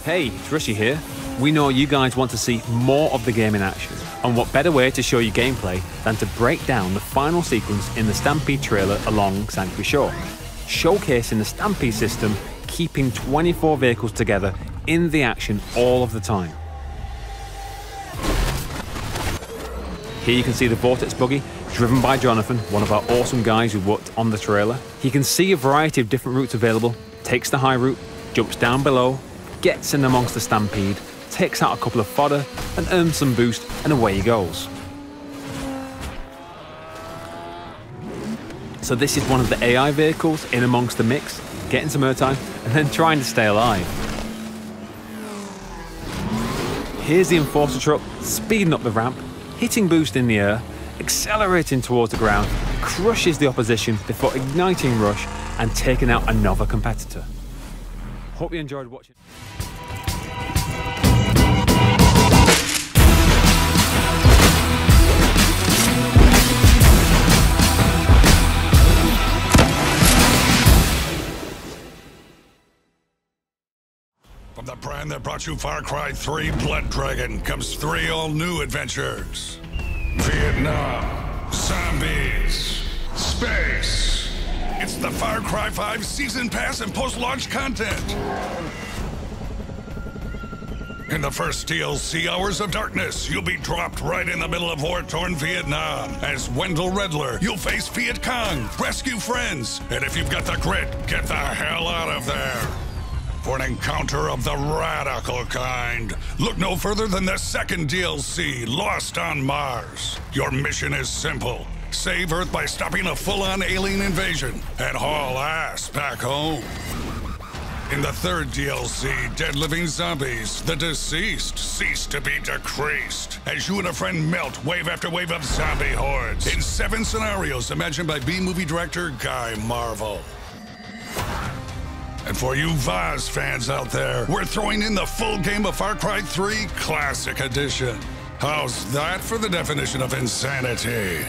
Hey, it's Rushy here. We know you guys want to see more of the game in action, and what better way to show you gameplay than to break down the final sequence in the Stampede trailer along Sanctuary Shore, showcasing the Stampede system, keeping 24 vehicles together in the action all of the time. Here you can see the Vortex buggy, driven by Jonathan, one of our awesome guys who worked on the trailer. He can see a variety of different routes available, takes the high route, jumps down below, gets in amongst the Stampede, takes out a couple of fodder, and earns some boost, and away he goes. So this is one of the AI vehicles in amongst the mix, getting some airtime, and then trying to stay alive. Here's the Enforcer truck, speeding up the ramp, hitting boost in the air, accelerating towards the ground, crushes the opposition before igniting Rush and taking out another competitor. Hope you enjoyed watching. From the brand that brought you Far Cry 3 Blood Dragon comes 3 all-new adventures. Vietnam, zombies, space. It's the Far Cry 5 Season Pass and post-launch content. In the first DLC, Hours of Darkness, you'll be dropped right in the middle of war-torn Vietnam. As Wendell Redler, you'll face Viet Cong, rescue friends, and if you've got the grit, get the hell out of there. For an encounter of the radical kind, look no further than the second DLC, Lost on Mars. Your mission is simple. Save Earth by stopping a full-on alien invasion and haul ass back home. In the third DLC, Dead Living Zombies, the deceased cease to be decreased as you and a friend melt wave after wave of zombie hordes in 7 scenarios imagined by B-movie director Guy Marvel. And for you Vaz fans out there, we're throwing in the full game of Far Cry 3 Classic Edition. How's that for the definition of insanity?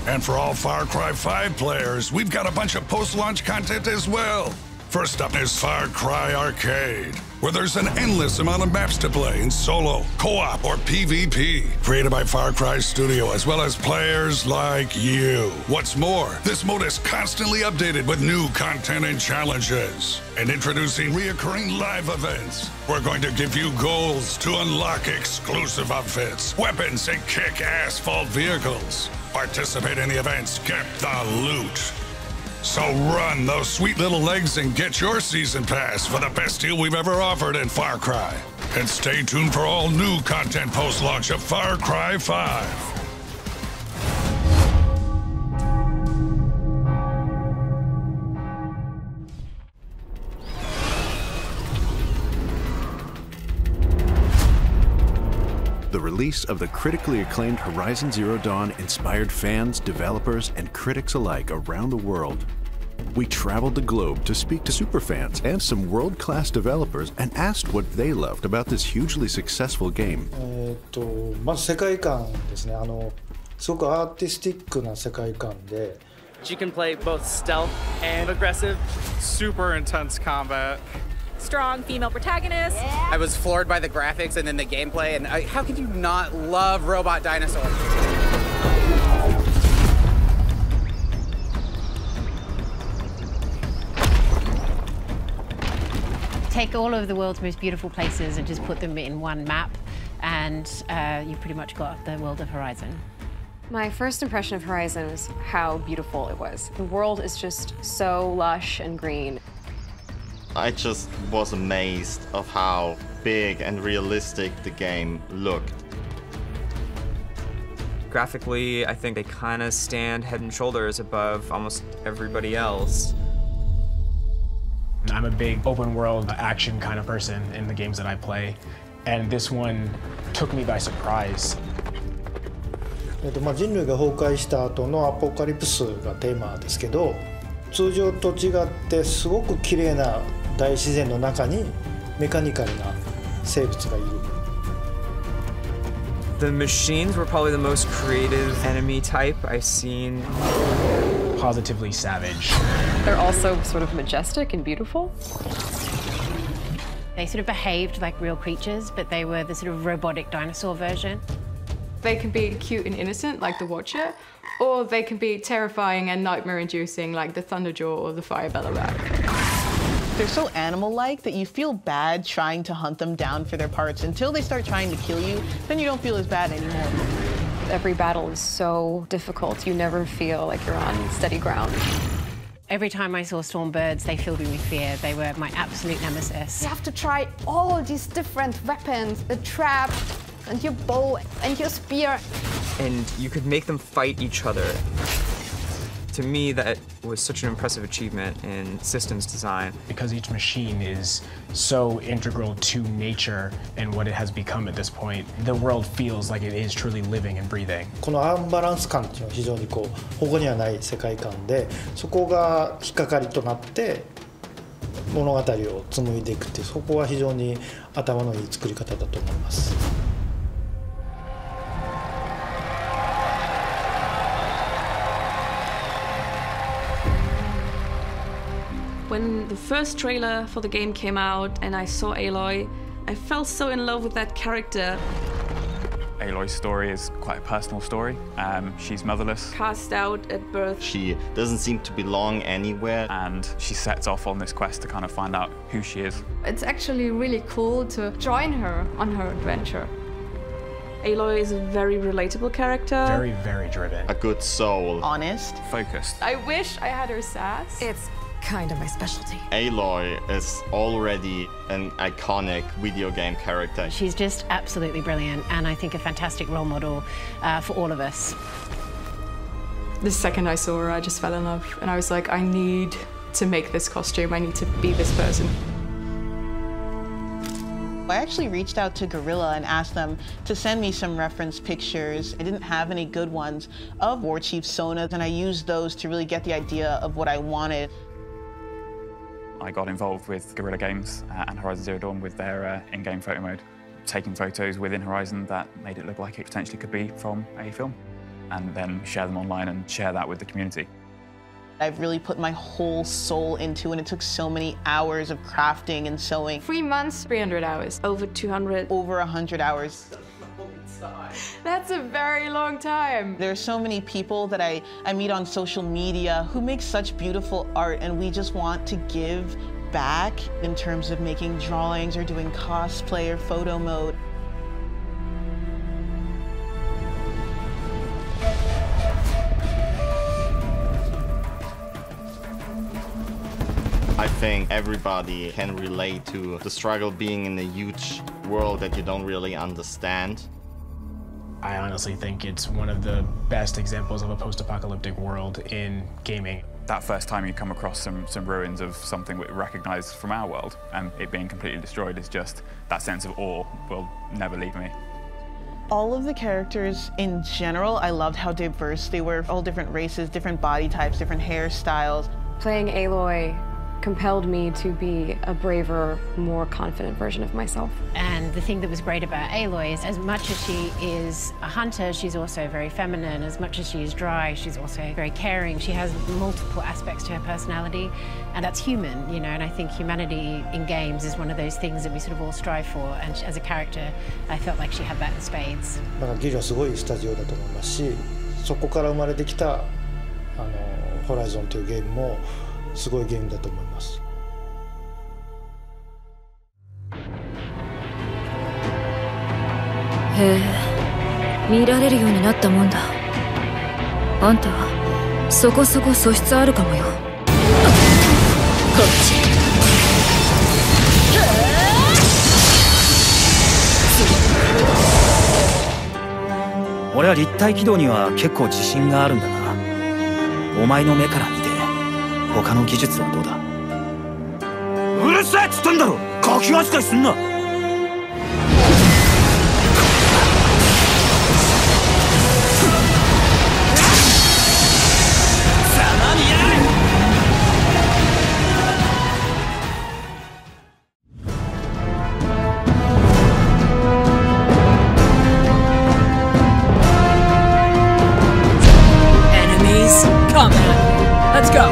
And for all Far Cry 5 players, we've got a bunch of post-launch content as well. First up is Far Cry Arcade, where there's an endless amount of maps to play in solo, co-op, or PvP, created by Far Cry Studio, as well as players like you. What's more, this mode is constantly updated with new content and challenges. And introducing reoccurring live events. We're going to give you goals to unlock exclusive outfits, weapons, and kick-ass vault vehicles. Participate in the events, get the loot. So run those sweet little legs and get your season pass for the best deal we've ever offered in Far Cry. And stay tuned for all new content post-launch of Far Cry 5. The release of the critically acclaimed Horizon Zero Dawn inspired fans, developers, and critics alike around the world. We traveled the globe to speak to superfans and some world-class developers and asked what they loved about this hugely successful game. まず世界観ですね。すごくアーティスティックな世界観で。You can play both stealth and aggressive. Super intense combat. Strong female protagonist. Yeah. I was floored by the graphics and then the gameplay, and how could you not love robot dinosaurs? Take all of the world's most beautiful places and just put them in one map, and you've pretty much got the world of Horizon. My first impression of Horizon was how beautiful it was. The world is just so lush and green. I just was amazed of how big and realistic the game looked. Graphically, I think they kind of stand head and shoulders above almost everybody else. I'm a big open world action kind of person in the games that I play, and this one took me by surprise. 人類が崩壊した後のアポカリプスがテーマですけど、通常と違ってすごく綺麗な大自然の中にメカニカルな生物がいる。The machines were probably the most creative enemy type I've seen. Positively savage. They're also sort of majestic and beautiful. They sort of behaved like real creatures, but they were the sort of robotic dinosaur version. They can be cute and innocent, like the Watcher, or they can be terrifying and nightmare-inducing, like the Thunderjaw or the Firebella Rat. They're so animal-like that you feel bad trying to hunt them down for their parts. Until they start trying to kill you, then you don't feel as bad anymore. Every battle is so difficult. You never feel like you're on steady ground. Every time I saw Stormbirds, they filled me with fear. They were my absolute nemesis. You have to try all of these different weapons, the trap, and your bow, and your spear. And you could make them fight each other. To me, that was such an impressive achievement in systems design. Because each machine is so integral to nature and what it has become at this point, the world feels like it is truly living and breathing. このアンバランス感っていうのは非常にこう他にはない世界観で、そこが引っかかりとなって物語を紡いでいくっていう、そこは非常に頭のいい作り方だと思います。When the first trailer for the game came out and I saw Aloy, I fell so in love with that character. Aloy's story is quite a personal story. She's motherless. Cast out at birth. She doesn't seem to belong anywhere. And she sets off on this quest to kind of find out who she is. It's actually really cool to join her on her adventure. Aloy is a very relatable character. Very, very driven. A good soul. Honest. Focused. I wish I had her sass. It's kind of my specialty. Aloy is already an iconic video game character. She's just absolutely brilliant, and I think a fantastic role model for all of us. The second I saw her, I just fell in love, and I was like, I need to make this costume. I need to be this person. I actually reached out to Guerrilla and asked them to send me some reference pictures. I didn't have any good ones of War Chief Sona, and I used those to really get the idea of what I wanted. I got involved with Guerrilla Games and Horizon Zero Dawn with their in-game photo mode, taking photos within Horizon that made it look like it potentially could be from a film, and then share them online and share that with the community. I've really put my whole soul into it, and it took so many hours of crafting and sewing. 3 months, 300 hours. Over 200. Over 100 hours. That's a very long time. There are so many people that I meet on social media who make such beautiful art, and we just want to give back in terms of making drawings or doing cosplay or photo mode. I think everybody can relate to the struggle being in a huge world that you don't really understand. I honestly think it's one of the best examples of a post-apocalyptic world in gaming. That first time you come across some ruins of something we recognise from our world, and it being completely destroyed is just, that sense of awe will never leave me. All of the characters in general, I loved how diverse they were. All different races, different body types, different hairstyles. Playing Aloy compelled me to be a braver, more confident version of myself. And the thing that was great about Aloy is, as much as she is a hunter, she's also very feminine. As much as she is dry, she's also very caring. She has multiple aspects to her personality, and that's human, you know, and I think humanity in games is one of those things that we sort of all strive for, and as a character, I felt like she had that in spades. だからギルはすごいスタジオだと思いますし、そこから生まれてきたホライゾンというゲームもすごいゲームだと思います。へえ、見られるようになったもんだ。あんたそこそこ素質あるかもよ。こっち。俺は立体機動には結構自信があるんだが、お前の目から見て他の技術はどうだ？うるせえっつったんだろ！ガキ扱いすんな！Let's go!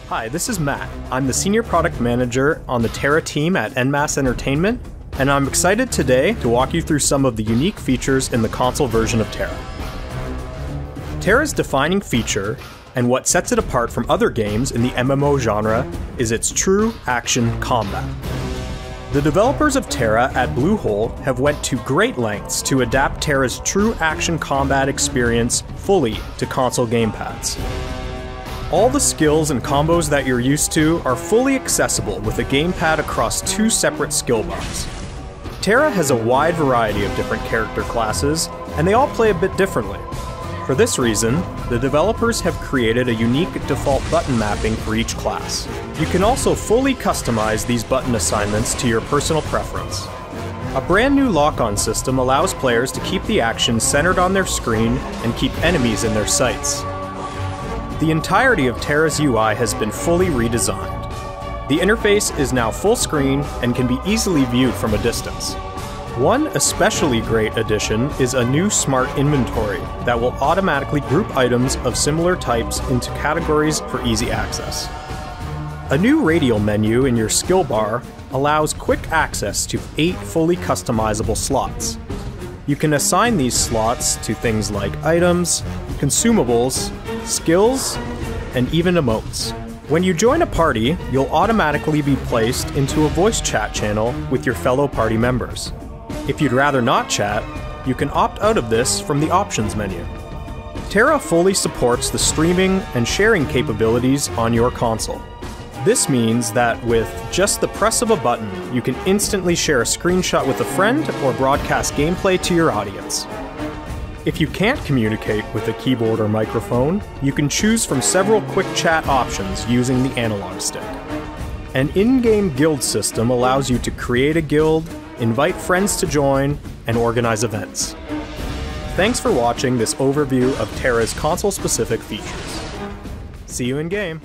Hi, this is Matt. I'm the Senior Product Manager on the Tera team at NMAS Entertainment, and I'm excited today to walk you through some of the unique features in the console version of Tera. Tera's defining feature, and what sets it apart from other games in the MMO genre, is its true action combat. The developers of Tera at Bluehole have went to great lengths to adapt Tera's true action combat experience fully to console gamepads. All the skills and combos that you're used to are fully accessible with a gamepad across 2 separate skill bars. Tera has a wide variety of different character classes, and they all play a bit differently. For this reason, the developers have created a unique default button mapping for each class. You can also fully customize these button assignments to your personal preference. A brand new lock-on system allows players to keep the action centered on their screen and keep enemies in their sights. The entirety of Tera's UI has been fully redesigned. The interface is now full screen and can be easily viewed from a distance. One especially great addition is a new smart inventory that will automatically group items of similar types into categories for easy access. A new radial menu in your skill bar allows quick access to 8 fully customizable slots. You can assign these slots to things like items, consumables, skills, and even emotes. When you join a party, you'll automatically be placed into a voice chat channel with your fellow party members. If you'd rather not chat, you can opt out of this from the options menu. Tera fully supports the streaming and sharing capabilities on your console. This means that with just the press of a button, you can instantly share a screenshot with a friend or broadcast gameplay to your audience. If you can't communicate with a keyboard or microphone, you can choose from several quick chat options using the analog stick. An in-game guild system allows you to create a guild, invite friends to join, and organize events. Thanks for watching this overview of Tera's console-specific features. See you in-game!